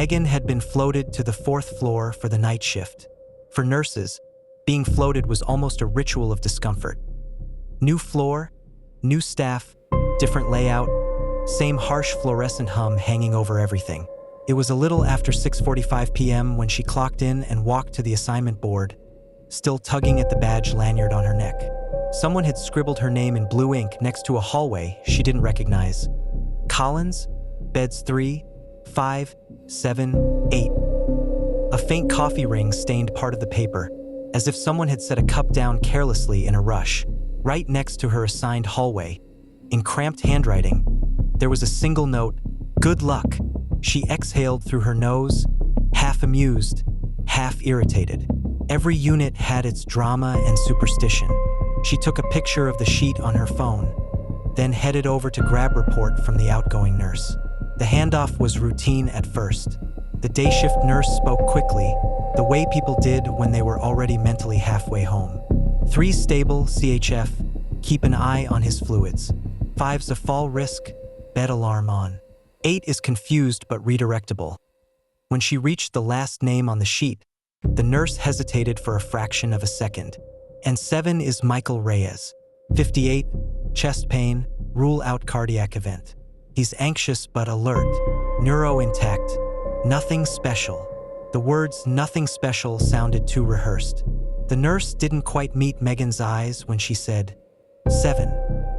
Megan had been floated to the 4th floor for the night shift. For nurses, being floated was almost a ritual of discomfort. New floor, new staff, different layout, same harsh fluorescent hum hanging over everything. It was a little after 6:45 p.m. when she clocked in and walked to the assignment board, still tugging at the badge lanyard on her neck. Someone had scribbled her name in blue ink next to a hallway she didn't recognize. Collins, beds 3, 5, 7, 8. A faint coffee ring stained part of the paper, as if someone had set a cup down carelessly in a rush. Right next to her assigned hallway, in cramped handwriting, there was a single note, "Good luck." She exhaled through her nose, half amused, half irritated. Every unit had its drama and superstition. She took a picture of the sheet on her phone, then headed over to grab report from the outgoing nurse. The handoff was routine at first. The day shift nurse spoke quickly, the way people did when they were already mentally halfway home. 3 stable, CHF, keep an eye on his fluids. 5's a fall risk, bed alarm on. 8 is confused but redirectable. When she reached the last name on the sheet, the nurse hesitated for a fraction of a second. And 7 is Michael Reyes. 58, chest pain, rule out cardiac event. He's anxious but alert, neuro intact, nothing special. The words "nothing special" sounded too rehearsed. The nurse didn't quite meet Megan's eyes when she said, 7.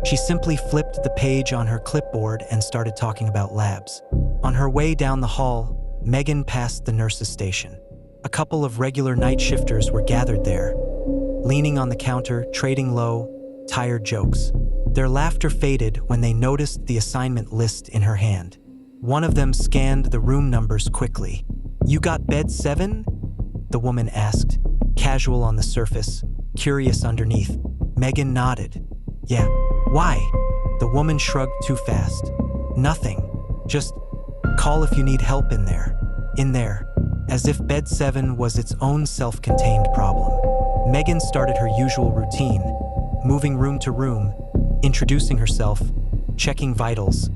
She simply flipped the page on her clipboard and started talking about labs. On her way down the hall, Megan passed the nurse's station. A couple of regular night shifters were gathered there, leaning on the counter, trading low, tired jokes. Their laughter faded when they noticed the assignment list in her hand. One of them scanned the room numbers quickly. "You got bed 7? The woman asked, casual on the surface, curious underneath. Megan nodded. "Yeah. Why?" The woman shrugged too fast. "Nothing. Just call if you need help in there." In there, as if bed 7 was its own self-contained problem. Megan started her usual routine, moving room to room, introducing herself, checking vitals,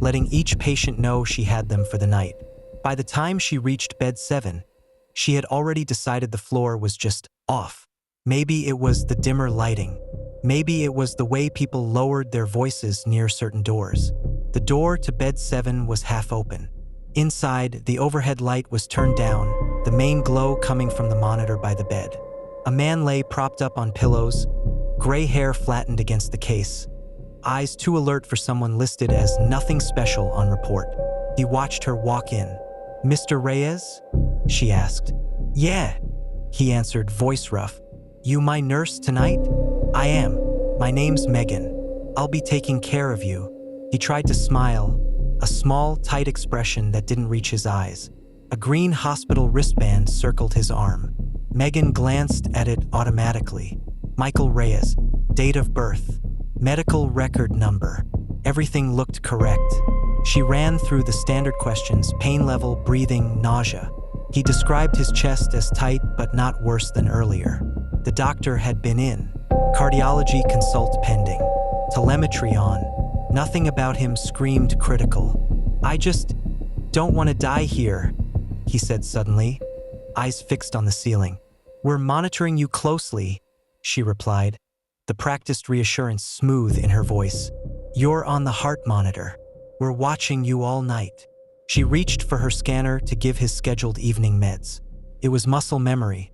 letting each patient know she had them for the night. By the time she reached bed 7, she had already decided the floor was just off. Maybe it was the dimmer lighting. Maybe it was the way people lowered their voices near certain doors. The door to bed 7 was half open. Inside, the overhead light was turned down, the main glow coming from the monitor by the bed. A man lay propped up on pillows, gray hair flattened against the case, eyes too alert for someone listed as nothing special on report. He watched her walk in. "Mr. Reyes?" she asked. "Yeah," he answered, voice rough. "You my nurse tonight?" "I am. My name's Megan. I'll be taking care of you." He tried to smile, a small, tight expression that didn't reach his eyes. A green hospital wristband circled his arm. Megan glanced at it automatically. Michael Reyes, date of birth, medical record number. Everything looked correct. She ran through the standard questions: pain level, breathing, nausea. He described his chest as tight but not worse than earlier. The doctor had been in. Cardiology consult pending. Telemetry on. Nothing about him screamed critical. "I just don't want to die here," he said suddenly, eyes fixed on the ceiling. "We're monitoring you closely," she replied, the practiced reassurance smooth in her voice. "You're on the heart monitor. We're watching you all night." She reached for her scanner to give his scheduled evening meds. It was muscle memory.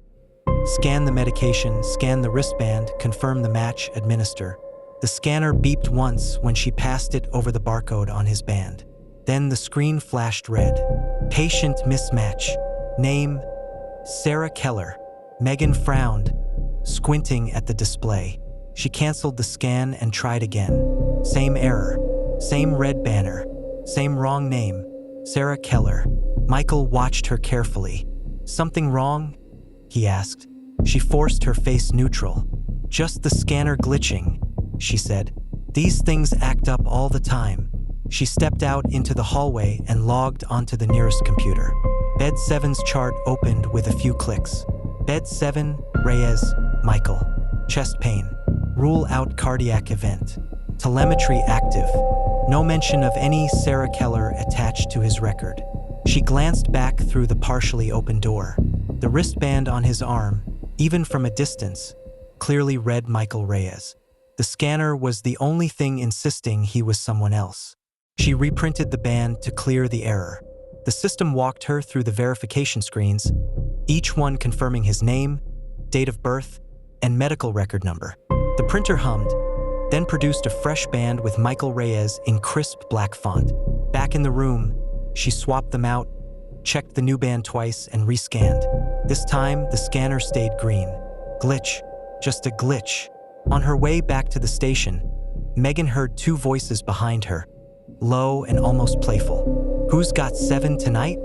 Scan the medication, scan the wristband, confirm the match, administer. The scanner beeped once when she passed it over the barcode on his band. Then the screen flashed red. Patient mismatch. Name, SARAH KELLER. Megan frowned, squinting at the display. She canceled the scan and tried again. Same error. Same red banner. Same wrong name. SARAH KELLER. Michael watched her carefully. "Something wrong?" he asked. She forced her face neutral. "Just the scanner glitching," she said. "These things act up all the time." She stepped out into the hallway and logged onto the nearest computer. Bed 7's chart opened with a few clicks. Bed 7, Reyes, Michael. Chest pain. Rule out cardiac event. Telemetry active. No mention of any SARAH KELLER attached to his record. She glanced back through the partially open door. The wristband on his arm, even from a distance, clearly read Michael Reyes. The scanner was the only thing insisting he was someone else. She reprinted the band to clear the error. The system walked her through the verification screens, each one confirming his name, date of birth, and medical record number. The printer hummed, then produced a fresh band with Michael Reyes in crisp black font. Back in the room, she swapped them out, checked the new band twice, and rescanned. This time, the scanner stayed green. Glitch. Just a glitch. On her way back to the station, Megan heard two voices behind her, low and almost playful. "Who's got 7 tonight?"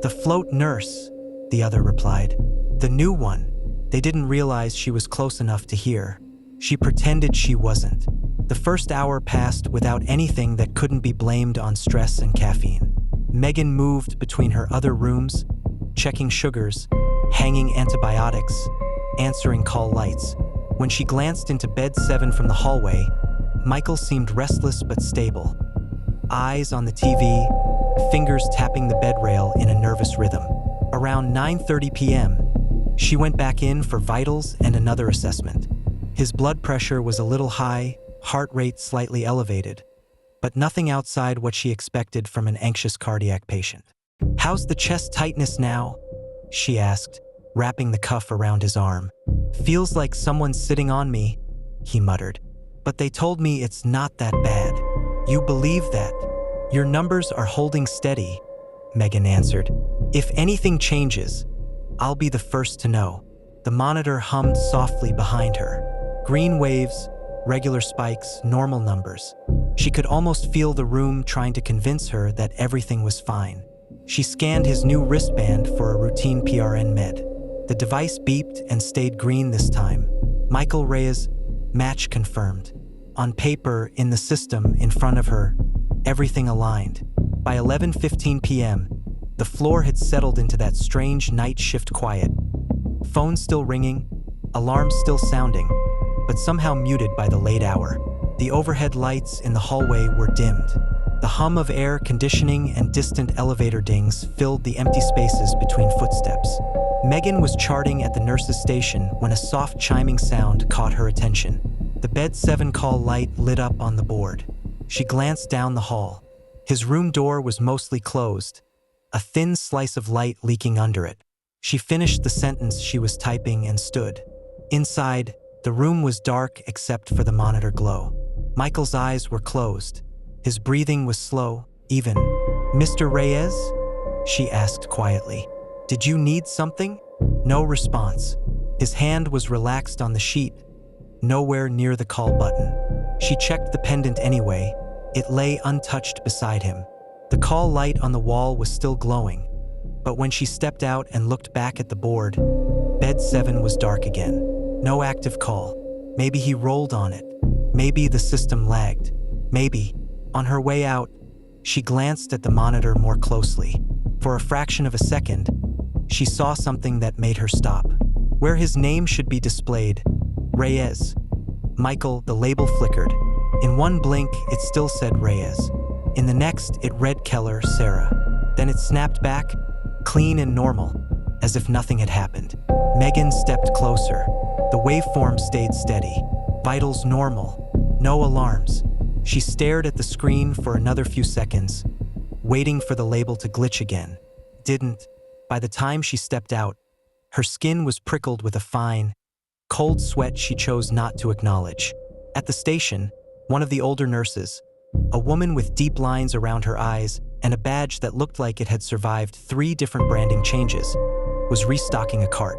"The float nurse," the other replied. "The new one." They didn't realize she was close enough to hear. She pretended she wasn't. The first hour passed without anything that couldn't be blamed on stress and caffeine. Megan moved between her other rooms, checking sugars, hanging antibiotics, answering call lights. When she glanced into bed 7 from the hallway, Michael seemed restless but stable. Eyes on the TV, fingers tapping the bed rail in a nervous rhythm. Around 9:30 p.m., she went back in for vitals and another assessment. His blood pressure was a little high, heart rate slightly elevated, but nothing outside what she expected from an anxious cardiac patient. "How's the chest tightness now?" she asked, wrapping the cuff around his arm. "Feels like someone's sitting on me," he muttered. "But they told me it's not that bad." "You believe that?" "Your numbers are holding steady," Megan answered. "If anything changes, I'll be the first to know." The monitor hummed softly behind her. Green waves, regular spikes, normal numbers. She could almost feel the room trying to convince her that everything was fine. She scanned his new wristband for a routine PRN med. The device beeped and stayed green this time. Michael Reyes, match confirmed. On paper, in the system in front of her, everything aligned. By 11:15 p.m., the floor had settled into that strange night shift quiet. Phone still ringing, alarms still sounding, but somehow muted by the late hour. The overhead lights in the hallway were dimmed. The hum of air conditioning and distant elevator dings filled the empty spaces between footsteps. Megan was charting at the nurse's station when a soft chiming sound caught her attention. The bed 7 call light lit up on the board. She glanced down the hall. His room door was mostly closed, a thin slice of light leaking under it. She finished the sentence she was typing and stood. Inside, the room was dark except for the monitor glow. Michael's eyes were closed. His breathing was slow, even. "Mr. Reyes?" she asked quietly. "Did you need something?" No response. His hand was relaxed on the sheet, nowhere near the call button. She checked the pendant anyway. It lay untouched beside him. The call light on the wall was still glowing, but when she stepped out and looked back at the board, bed 7 was dark again. No active call. Maybe he rolled on it. Maybe the system lagged. Maybe. On her way out, she glanced at the monitor more closely. For a fraction of a second, she saw something that made her stop. Where his name should be displayed, Reyes. Michael, the label flickered. In one blink, it still said Reyes. In the next, it read Keller, SARAH. Then it snapped back, clean and normal, as if nothing had happened. Megan stepped closer. The waveform stayed steady. Vitals normal. No alarms. She stared at the screen for another few seconds, waiting for the label to glitch again. Didn't. By the time she stepped out, her skin was prickled with a fine, cold sweat she chose not to acknowledge. At the station, one of the older nurses, a woman with deep lines around her eyes and a badge that looked like it had survived 3 different branding changes, was restocking a cart.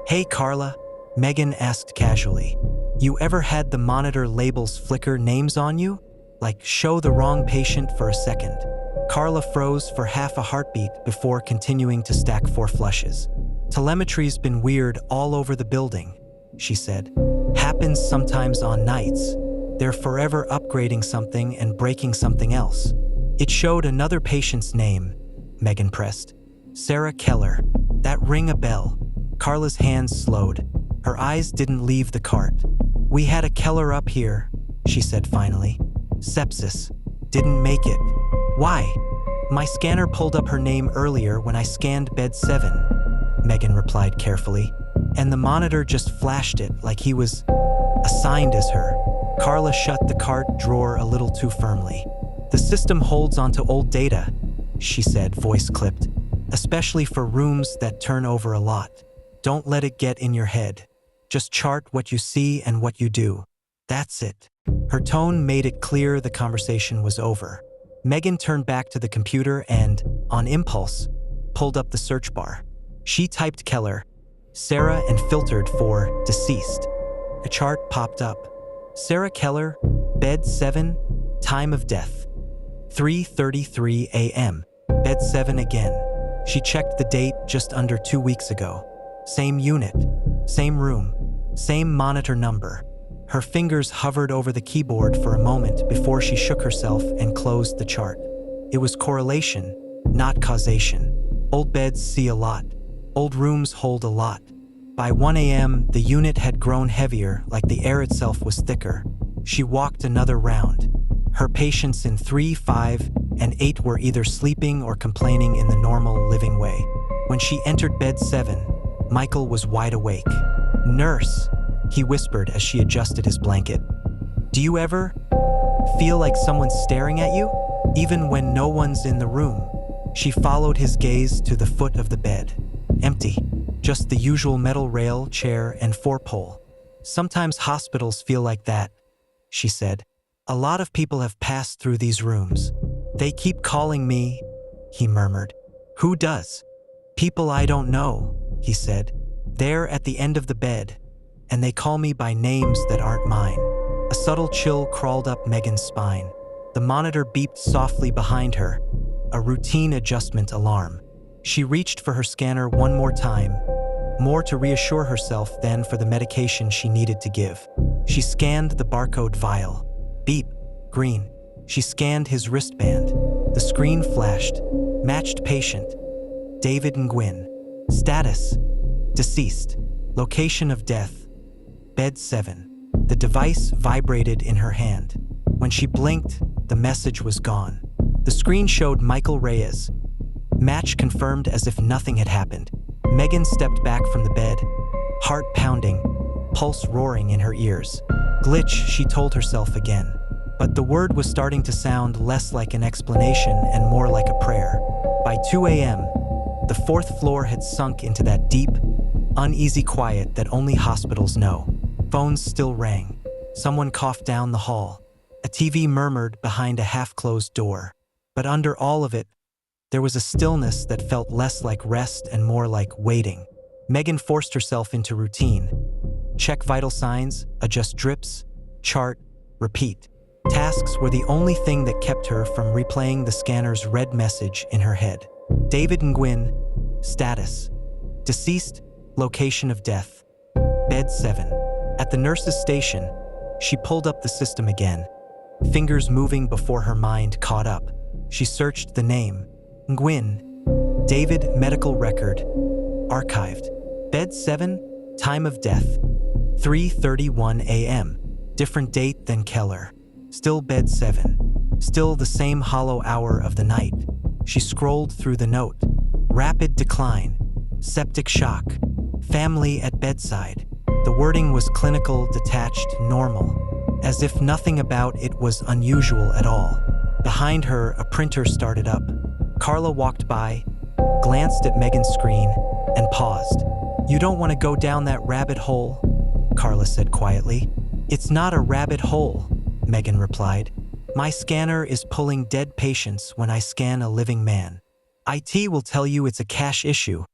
"Hey, Carla," Megan asked casually. "You ever had the monitor labels flicker names on you? Like show the wrong patient for a second?" Carla froze for half a heartbeat before continuing to stack 4 flushes. "Telemetry's been weird all over the building," she said. "Happens sometimes on nights. They're forever upgrading something and breaking something else." It showed another patient's name, Megan pressed. "SARAH Keller. That ring a bell." Carla's hands slowed. Her eyes didn't leave the cart. "We had a Keller up here," she said finally. "Sepsis. Didn't make it." "Why?" My scanner pulled up her name earlier when I scanned bed 7, Megan replied carefully, and the monitor just flashed it like he was assigned as her. Carla shut the cart drawer a little too firmly. The system holds onto old data, she said, voice clipped, especially for rooms that turn over a lot. Don't let it get in your head. Just chart what you see and what you do. That's it. Her tone made it clear the conversation was over. Megan turned back to the computer and, on impulse, pulled up the search bar. She typed Keller, SARAH, and filtered for deceased. A chart popped up. SARAH Keller, bed 7, time of death, 3:33 a.m. Bed 7 again. She checked the date just under 2 weeks ago. Same unit, same room, same monitor number. Her fingers hovered over the keyboard for a moment before she shook herself and closed the chart. It was correlation, not causation. Old beds see a lot. Old rooms hold a lot. By 1 a.m., the unit had grown heavier, like the air itself was thicker. She walked another round. Her patients in 3, 5, and 8 were either sleeping or complaining in the normal living way. When she entered bed 7, Michael was wide awake. "Nurse," he whispered as she adjusted his blanket. "Do you ever feel like someone's staring at you, even when no one's in the room?" She followed his gaze to the foot of the bed. Empty. Just the usual metal rail, chair, and 4-pole. "Sometimes hospitals feel like that," she said. "A lot of people have passed through these rooms. They keep calling me," he murmured. "Who does?" "People I don't know," he said. "They're at the end of the bed, and they call me by names that aren't mine." A subtle chill crawled up Megan's spine. The monitor beeped softly behind her, a routine adjustment alarm. She reached for her scanner one more time, more to reassure herself than for the medication she needed to give. She scanned the barcode vial. Beep, green. She scanned his wristband. The screen flashed. Matched patient, David Nguyen. Status, deceased. Location of death, bed 7. The device vibrated in her hand. When she blinked, the message was gone. The screen showed Michael Reyes. Match confirmed as if nothing had happened. Megan stepped back from the bed, heart pounding, pulse roaring in her ears. Glitch, she told herself again. But the word was starting to sound less like an explanation and more like a prayer. By 2 a.m., the 4th floor had sunk into that deep, uneasy quiet that only hospitals know. Phones still rang. Someone coughed down the hall. A TV murmured behind a half-closed door. But under all of it, there was a stillness that felt less like rest and more like waiting. Megan forced herself into routine. Check vital signs, adjust drips, chart, repeat. Tasks were the only thing that kept her from replaying the scanner's red message in her head. David Nguyen, status, deceased, location of death, bed 7. At the nurse's station, she pulled up the system again, fingers moving before her mind caught up. She searched the name. Nguyen, David, medical record, archived. Bed 7, time of death, 3:31 a.m. Different date than Keller. Still bed 7. Still the same hollow hour of the night. She scrolled through the note. Rapid decline, septic shock, family at bedside. The wording was clinical, detached, normal, as if nothing about it was unusual at all. Behind her, a printer started up. Carla walked by, glanced at Megan's screen, and paused. "You don't want to go down that rabbit hole," Carla said quietly. "It's not a rabbit hole," Megan replied. "My scanner is pulling dead patients when I scan a living man." "IT will tell you it's a cache issue,"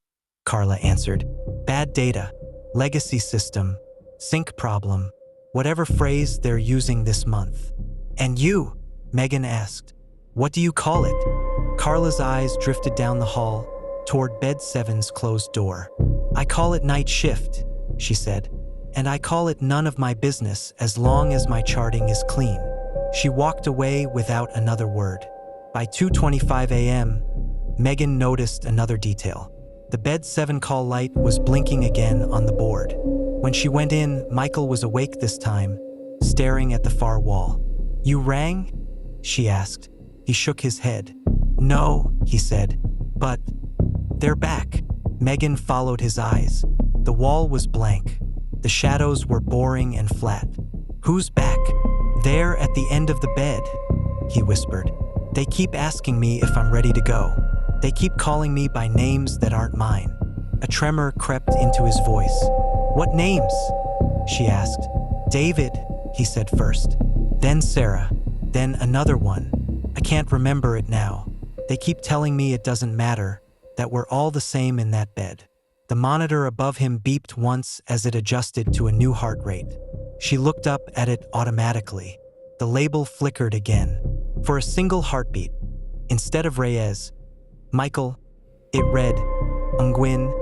Carla answered. "Bad data, legacy system, sync problem, whatever phrase they're using this month." "And you?" Megan asked. "What do you call it?" Carla's eyes drifted down the hall, toward bed 7's closed door. "I call it night shift," she said. "And I call it none of my business as long as my charting is clean." She walked away without another word. By 2:25 a.m., Megan noticed another detail. The bed 7 call light was blinking again on the board. When she went in, Michael was awake this time, staring at the far wall. "You rang?" she asked. He shook his head. "No," he said, "but they're back." Megan followed his eyes. The wall was blank. The shadows were boring and flat. "Who's back?" "There at the end of the bed," he whispered. "They keep asking me if I'm ready to go. They keep calling me by names that aren't mine." A tremor crept into his voice. "What names?" she asked. "David," he said first. "Then Sarah. Then another one. I can't remember it now. They keep telling me it doesn't matter, that we're all the same in that bed." The monitor above him beeped once as it adjusted to a new heart rate. She looked up at it automatically. The label flickered again. For a single heartbeat, instead of Reyes, Michael, it read, Nguyen,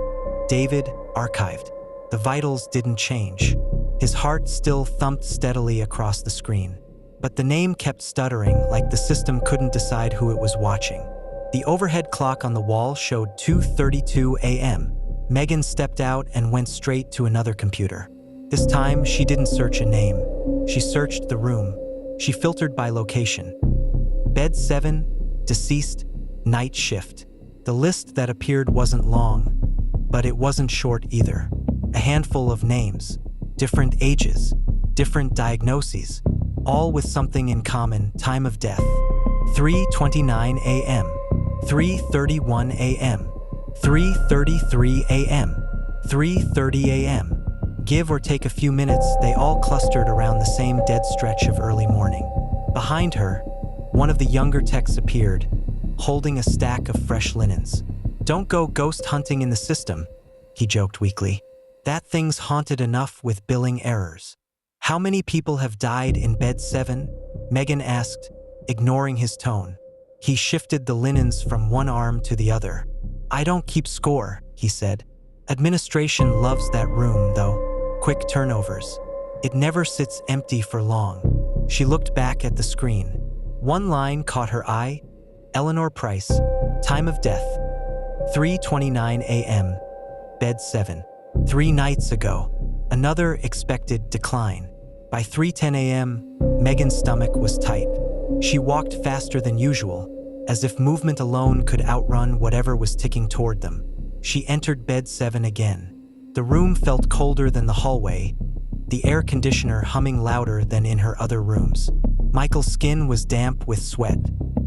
David, archived. The vitals didn't change. His heart still thumped steadily across the screen. But the name kept stuttering, like the system couldn't decide who it was watching. The overhead clock on the wall showed 2:32 a.m. Megan stepped out and went straight to another computer. This time, she didn't search a name. She searched the room. She filtered by location. Bed 7, deceased, night shift. The list that appeared wasn't long, but it wasn't short either. A handful of names, different ages, different diagnoses, all with something in common: time of death. 3:29 a.m., 3:31 a.m., 3:33 a.m., 3:30 a.m. Give or take a few minutes, they all clustered around the same dead stretch of early morning. Behind her, one of the younger techs appeared, holding a stack of fresh linens. "Don't go ghost hunting in the system," he joked weakly. "That thing's haunted enough with billing errors." "How many people have died in bed 7? Megan asked, ignoring his tone. He shifted the linens from one arm to the other. "I don't keep score," he said. "Administration loves that room, though. Quick turnovers. It never sits empty for long." She looked back at the screen. One line caught her eye. Eleanor Price, time of death, 3:29 a.m., bed 7. 3 nights ago. Another expected decline. By 3:10 a.m., Megan's stomach was tight. She walked faster than usual, as if movement alone could outrun whatever was ticking toward them. She entered bed 7 again. The room felt colder than the hallway, the air conditioner humming louder than in her other rooms. Michael's skin was damp with sweat.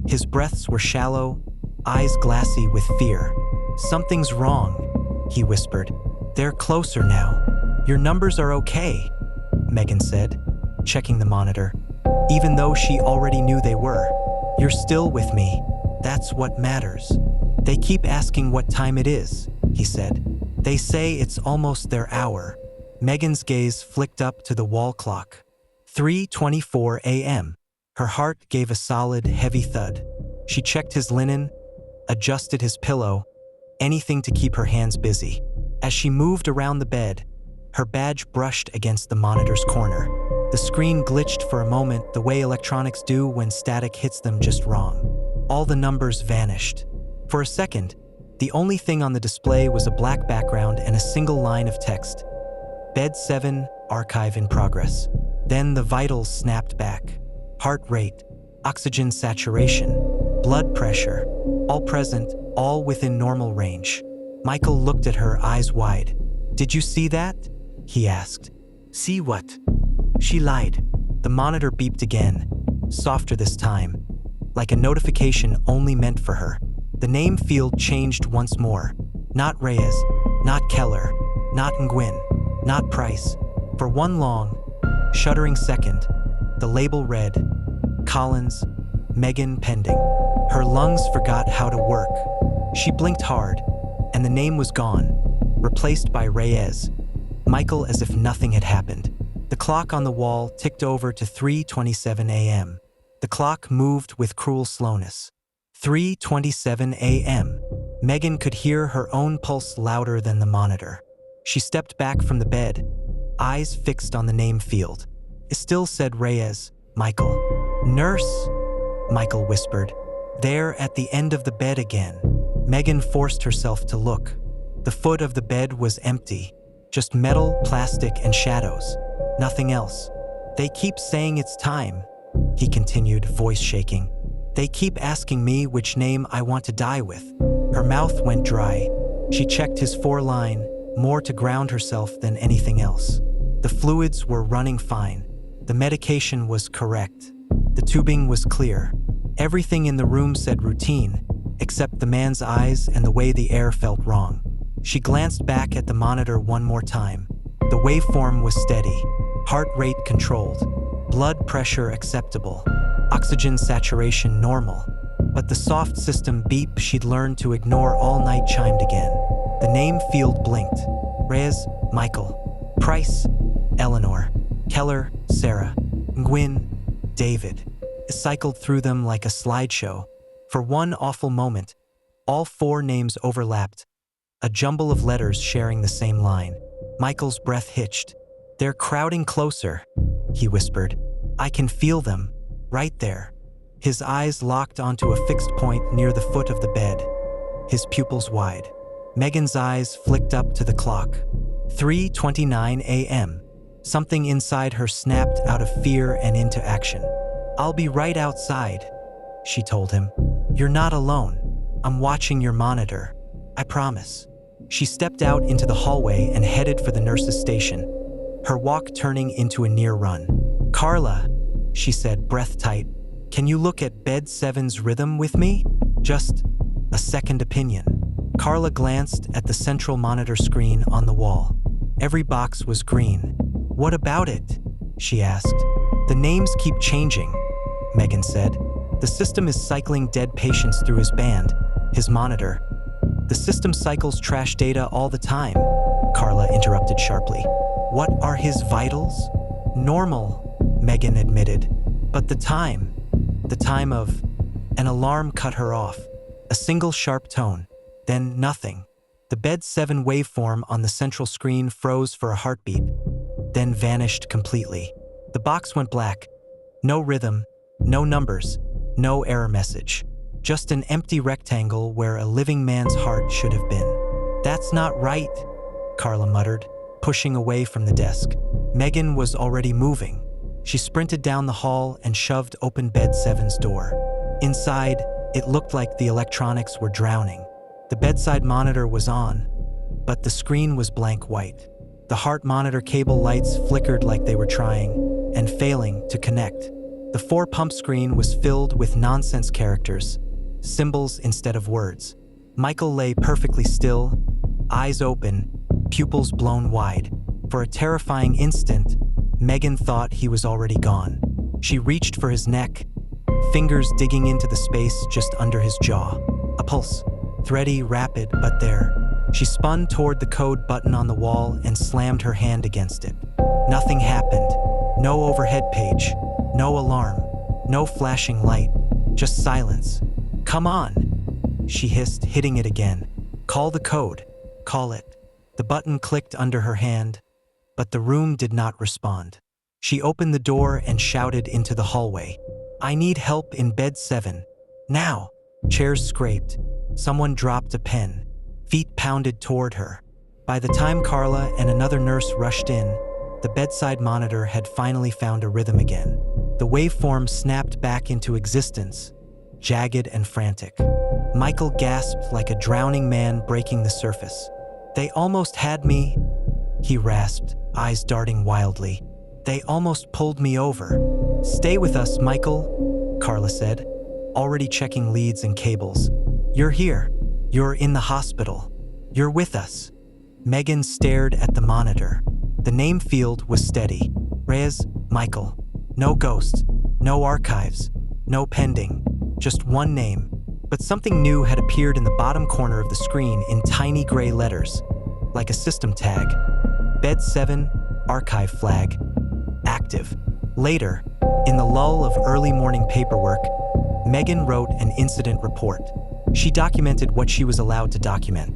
His breaths were shallow, eyes glassy with fear. "Something's wrong," he whispered. "They're closer now." "Your numbers are okay," Megan said, checking the monitor, even though she already knew they were. "You're still with me. That's what matters." "They keep asking what time it is," he said. "They say it's almost their hour." Megan's gaze flicked up to the wall clock. 3:24 a.m. Her heart gave a solid, heavy thud. She checked his linen, adjusted his pillow, anything to keep her hands busy. As she moved around the bed, her badge brushed against the monitor's corner. The screen glitched for a moment, the way electronics do when static hits them just wrong. All the numbers vanished. For a second, the only thing on the display was a black background and a single line of text. Bed 7, archive in progress. Then the vitals snapped back. Heart rate, oxygen saturation, blood pressure, all present, all within normal range. Michael looked at her, eyes wide. "Did you see that?" he asked. "See what?" She lied. The monitor beeped again, softer this time, like a notification only meant for her. The name field changed once more. Not Reyes, not Keller, not Nguyen, not Price. For one long, shuddering second, the label read, Collins, Megan pending. Her lungs forgot how to work. She blinked hard, and the name was gone, replaced by Reyes. Michael as if nothing had happened. The clock on the wall ticked over to 3:27 a.m. The clock moved with cruel slowness. 3:27 a.m. Megan could hear her own pulse louder than the monitor. She stepped back from the bed, eyes fixed on the name field. It still said Reyes, Michael. "Nurse," Michael whispered. There at the end of the bed again. Megan forced herself to look. The foot of the bed was empty, just metal, plastic, and shadows. Nothing else. "They keep saying it's time," he continued, voice shaking. They keep asking me which name I want to die with. Her mouth went dry. She checked his foreline, more to ground herself than anything else. The fluids were running fine. The medication was correct. The tubing was clear. Everything in the room said routine, except the man's eyes and the way the air felt wrong. She glanced back at the monitor one more time. The waveform was steady, heart rate controlled, blood pressure acceptable, oxygen saturation normal. But the soft system beep she'd learned to ignore all night chimed again. The name field blinked. Reyes, Michael. Price, Eleanor. Keller, Sarah. Nguyen, David. It cycled through them like a slideshow. For one awful moment, all 4 names overlapped, a jumble of letters sharing the same line. Michael's breath hitched. "They're crowding closer," he whispered. "I can feel them, right there." His eyes locked onto a fixed point near the foot of the bed, his pupils wide. Megan's eyes flicked up to the clock. 3:29 a.m. Something inside her snapped out of fear and into action. "I'll be right outside," she told him. "You're not alone. I'm watching your monitor. I promise." She stepped out into the hallway and headed for the nurse's station, her walk turning into a near run. "Carla," she said, breath tight, "can you look at bed 7's rhythm with me? Just a second opinion." Carla glanced at the central monitor screen on the wall. Every box was green. "What about it?" she asked. "The names keep changing," Megan said. "The system is cycling dead patients through his band, his monitor." "The system cycles trash data all the time," Carla interrupted sharply. "What are his vitals?" "Normal," Megan admitted. "But the time of..." An alarm cut her off. A single sharp tone, then nothing. The bed 7 waveform on the central screen froze for a heartbeat, then vanished completely. The box went black. No rhythm, no numbers, no error message. Just an empty rectangle where a living man's heart should have been. "That's not right," Carla muttered, pushing away from the desk. Megan was already moving. She sprinted down the hall and shoved open bed 7's door. Inside, it looked like the electronics were drowning. The bedside monitor was on, but the screen was blank white. The heart monitor cable lights flickered like they were trying and failing to connect. The 4-pump screen was filled with nonsense characters, symbols instead of words. Michael lay perfectly still, eyes open, pupils blown wide. For a terrifying instant, Megan thought he was already gone. She reached for his neck, fingers digging into the space just under his jaw. A pulse, thready, rapid, but there. She spun toward the code button on the wall and slammed her hand against it. Nothing happened. No overhead page, no alarm, no flashing light, just silence. "Come on," she hissed, hitting it again. "Call the code. Call it." The button clicked under her hand, but the room did not respond. She opened the door and shouted into the hallway. "I need help in bed 7. Now." Chairs scraped. Someone dropped a pen. Feet pounded toward her. By the time Carla and another nurse rushed in, the bedside monitor had finally found a rhythm again. The waveform snapped back into existence, jagged and frantic. Michael gasped like a drowning man breaking the surface. "They almost had me," he rasped, eyes darting wildly. "They almost pulled me over." "Stay with us, Michael," Carla said, already checking leads and cables. "You're here. You're in the hospital. You're with us." Megan stared at the monitor. The name field was steady. Reyes, Michael. No ghosts, no archives, no pending. Just one name. But something new had appeared in the bottom corner of the screen in tiny gray letters, like a system tag. Bed 7, archive flag, active. Later, in the lull of early morning paperwork, Megan wrote an incident report. She documented what she was allowed to document.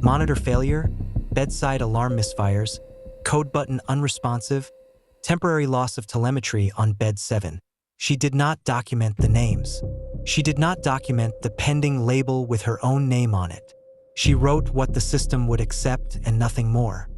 Monitor failure, bedside alarm misfires, code button unresponsive, temporary loss of telemetry on bed 7. She did not document the names. She did not document the pending label with her own name on it. She wrote what the system would accept and nothing more.